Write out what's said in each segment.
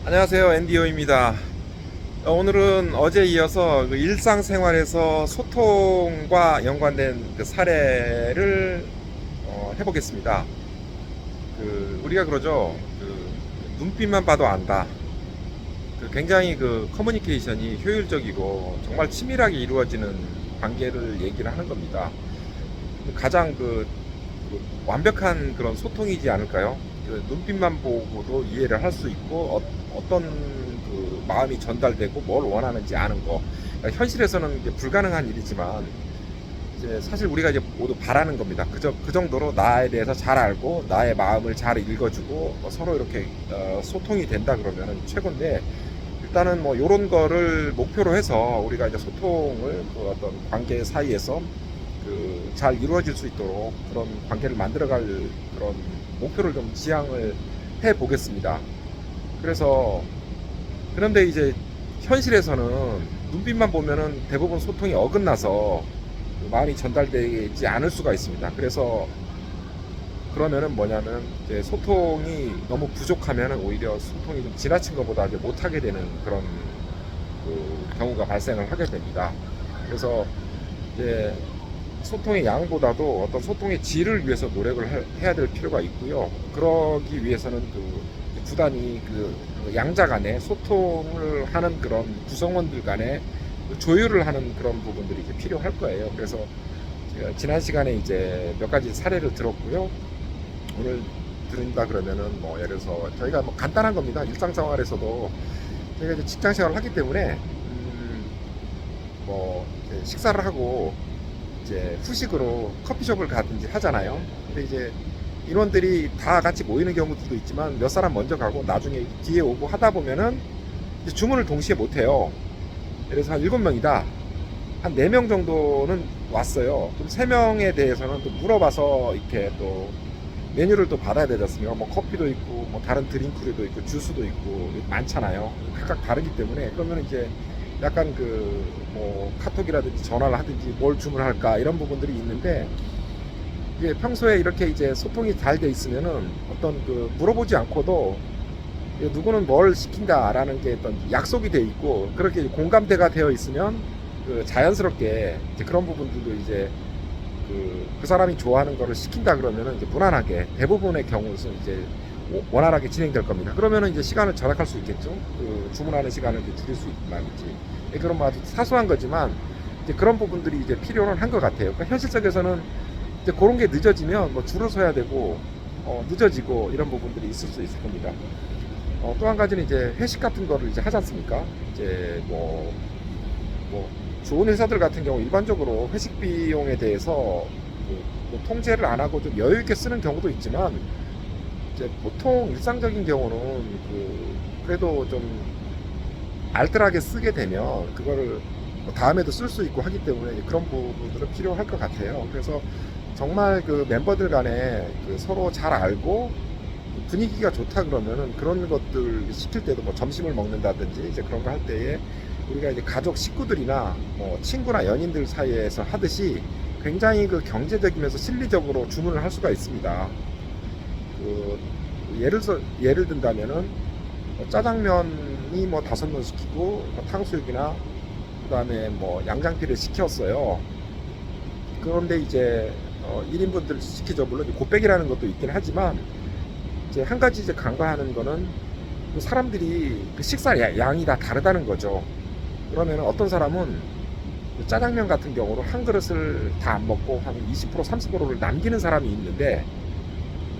안녕하세요, 앤디오입니다. 오늘은 어제 이어서 그 일상생활에서 소통과 연관된 그 사례를 해보겠습니다. 우리가 그러죠. 눈빛만 봐도 안다. 굉장히 커뮤니케이션이 효율적이고 정말 치밀하게 이루어지는 관계를 얘기를 하는 겁니다. 가장 완벽한 그런 소통이지 않을까요? 눈빛만 보고도 이해를 할 수 있고 어떤 마음이 전달되고 뭘 원하는지 아는 거. 그러니까 현실에서는 이제 불가능한 일이지만 이제 사실 우리가 이제 모두 바라는 겁니다. 그 정도로 나에 대해서 잘 알고 나의 마음을 잘 읽어주고 서로 이렇게 소통이 된다 그러면 최고인데, 일단은 뭐 이런 거를 목표로 해서 우리가 이제 소통을 어떤 관계 사이에서 잘 이루어질 수 있도록 그런 관계를 만들어갈 그런 목표를 좀 지향을 해 보겠습니다. 그래서 그런데 이제 현실에서는 눈빛만 보면은 대부분 소통이 어긋나서 마음이 전달되지 않을 수가 있습니다. 그래서 그러면은 뭐냐면 이제 소통이 너무 부족하면은 오히려 소통이 좀 지나친 것보다 이제 못하게 되는 그런 경우가 발생을 하게 됩니다. 그래서 이제 소통의 양보다도 어떤 소통의 질을 위해서 노력을 해야 될 필요가 있고요. 그러기 위해서는 구단이 양자 간에 소통을 하는 그런 구성원들 간에 조율을 하는 그런 부분들이 이제 필요할 거예요. 그래서 제가 지난 시간에 이제 몇 가지 사례를 들었고요. 오늘 드린다 그러면은 뭐 예를 들어서 저희가 뭐 간단한 겁니다. 일상생활에서도 저희가 이제 직장생활을 하기 때문에 뭐 식사를 하고 이제 후식으로 커피숍을 가든지 하잖아요. 근데 이제 인원들이 다 같이 모이는 경우도 있지만 몇 사람 먼저 가고 나중에 뒤에 오고 하다 보면은 이제 주문을 동시에 못 해요. 예를 들어서 한 7명이다. 한 4명 정도는 왔어요. 그럼 3명에 대해서는 또 물어봐서 이렇게 또 메뉴를 또 받아야 되지 않습니까? 뭐 커피도 있고 뭐 다른 드링크류도 있고 주스도 있고 많잖아요. 각각 다르기 때문에 그러면 이제 약간 뭐 카톡이라든지 전화를 하든지 뭘 주문할까 이런 부분들이 있는데, 이게 평소에 이렇게 이제 소통이 잘 돼 있으면은 어떤 물어보지 않고도 누구는 뭘 시킨다라는 게 어떤 약속이 돼 있고 그렇게 공감대가 되어 있으면 자연스럽게 이제 그런 부분들도 이제 그 사람이 좋아하는 거를 시킨다 그러면은 이제 무난하게 대부분의 경우는 이제 원활하게 진행될 겁니다. 그러면은 이제 시간을 절약할 수 있겠죠. 주문하는 시간을 이제 줄일 수 있다든지. 그런 뭐 아주 사소한 거지만 이제 그런 부분들이 이제 필요는 한 것 같아요. 그러니까 현실적에서는 이제 그런 게 늦어지면 뭐 줄을 서야 되고 늦어지고 이런 부분들이 있을 수 있을 겁니다. 또 한 가지는 이제 회식 같은 거를 이제 하지 않습니까? 이제 뭐 좋은 회사들 같은 경우 일반적으로 회식 비용에 대해서 뭐 통제를 안 하고 좀 여유 있게 쓰는 경우도 있지만, 이제 보통 일상적인 경우는 그래도 좀 알뜰하게 쓰게 되면 그거를 뭐 다음에도 쓸 수 있고 하기 때문에 그런 부분들은 필요할 것 같아요. 그래서 정말 멤버들 간에 서로 잘 알고 분위기가 좋다 그러면은 그런 것들 시킬 때도 뭐 점심을 먹는다든지 이제 그런 거 할 때에 우리가 이제 가족 식구들이나 뭐 친구나 연인들 사이에서 하듯이 굉장히 경제적이면서 실리적으로 주문을 할 수가 있습니다. 예를 든다면은 짜장면이 뭐 5명 시키고 뭐 탕수육이나 그다음에 뭐 양장피를 시켰어요. 그런데 이제 1인분들 시키죠. 물론 곱빼기라는 것도 있긴 하지만 이제 한 가지 이제 간과하는 거는 사람들이 식사 양이 다 다르다는 거죠. 그러면 어떤 사람은 짜장면 같은 경우로 한 그릇을 다 안 먹고 한 20% 30%를 남기는 사람이 있는데,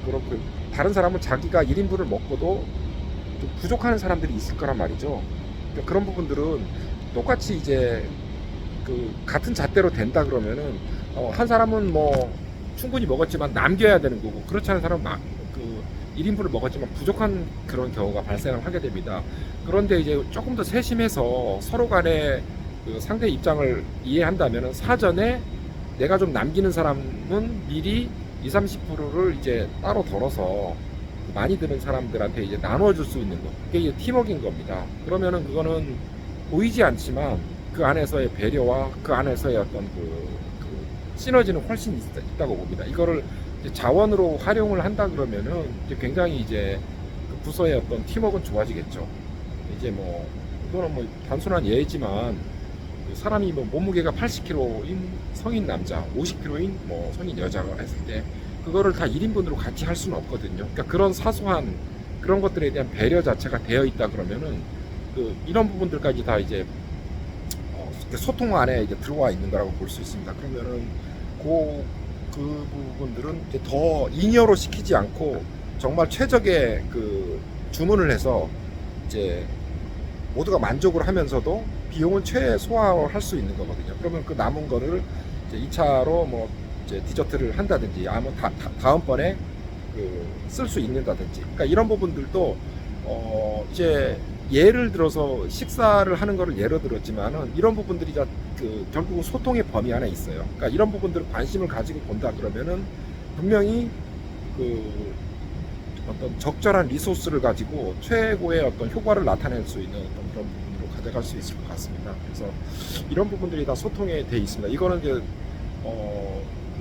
그렇고 다른 사람은 자기가 1인분을 먹고도 좀 부족하는 사람들이 있을 거란 말이죠. 그러니까 그런 부분들은 똑같이 이제 같은 잣대로 된다 그러면은 한 사람은 뭐 충분히 먹었지만 남겨야 되는 거고, 그렇지 않은 사람은 1인분을 먹었지만 부족한 그런 경우가 발생을 하게 됩니다. 그런데 이제 조금 더 세심해서 서로 간에 상대 입장을 이해한다면 사전에 내가 좀 남기는 사람은 미리 20, 30%를 이제 따로 덜어서 많이 드는 사람들한테 이제 나눠줄 수 있는 거. 그게 이제 팀워크인 겁니다. 그러면은 그거는 보이지 않지만 그 안에서의 배려와 그 안에서의 어떤 시너지는 훨씬 있다고 봅니다. 이거를 자원으로 활용을 한다 그러면은 이제 굉장히 이제 부서의 어떤 팀워크는 좋아지겠죠. 이제 뭐 이거는 뭐 단순한 예지만 그 사람이 뭐 몸무게가 80kg인 성인 남자, 50kg인 뭐 성인 여자가 했을 때 그거를 다 1인분으로 같이 할 수는 없거든요. 그러니까 그런 사소한 그런 것들에 대한 배려 자체가 되어 있다 그러면은 그 이런 부분들까지 다 이제 소통 안에 이제 들어와 있는 거라고 볼 수 있습니다. 그러면은 그 부분들은 이제 더 잉여로 시키지 않고 정말 최적의 그 주문을 해서 이제 모두가 만족을 하면서도 비용은 최소화할 수 있는 거거든요. 그러면 그 남은 거를 이제 2차로 뭐 이제 디저트를 한다든지 아니면 다음번에 그 쓸 수 있는다든지. 그러니까 이런 부분들도 이제 예를 들어서 식사를 하는 거를 예로 들었지만은 이런 부분들이 다 그 결국은 소통의 범위 안에 있어요. 그러니까 이런 부분들을 관심을 가지고 본다 그러면은 분명히 그 어떤 적절한 리소스를 가지고 최고의 어떤 효과를 나타낼 수 있는 어떤 그런 부분으로 가져갈 수 있을 것 같습니다. 그래서 이런 부분들이 다 소통에 돼 있습니다. 이거는 이제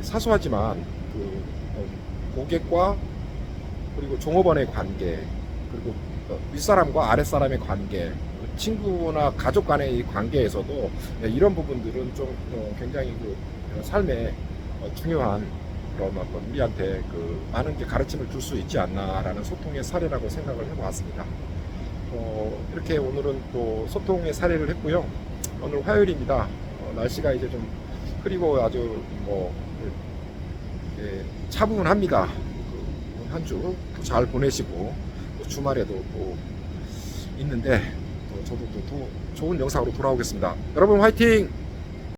사소하지만 그 고객과 그리고 종업원의 관계, 그리고 윗사람과 아랫사람의 관계, 친구나 가족 간의 관계에서도 이런 부분들은 좀 굉장히 그 삶에 중요한 그런 어떤 우리한테 그 많은 게 가르침을 줄 수 있지 않나라는 소통의 사례라고 생각을 해보았습니다. 이렇게 오늘은 또 소통의 사례를 했고요. 오늘 화요일입니다. 날씨가 이제 좀 흐리고 아주 뭐 차분합니다. 한 주 잘 보내시고 주말에도 또 있는데 저도 또 좋은 영상으로 돌아오겠습니다. 여러분 화이팅!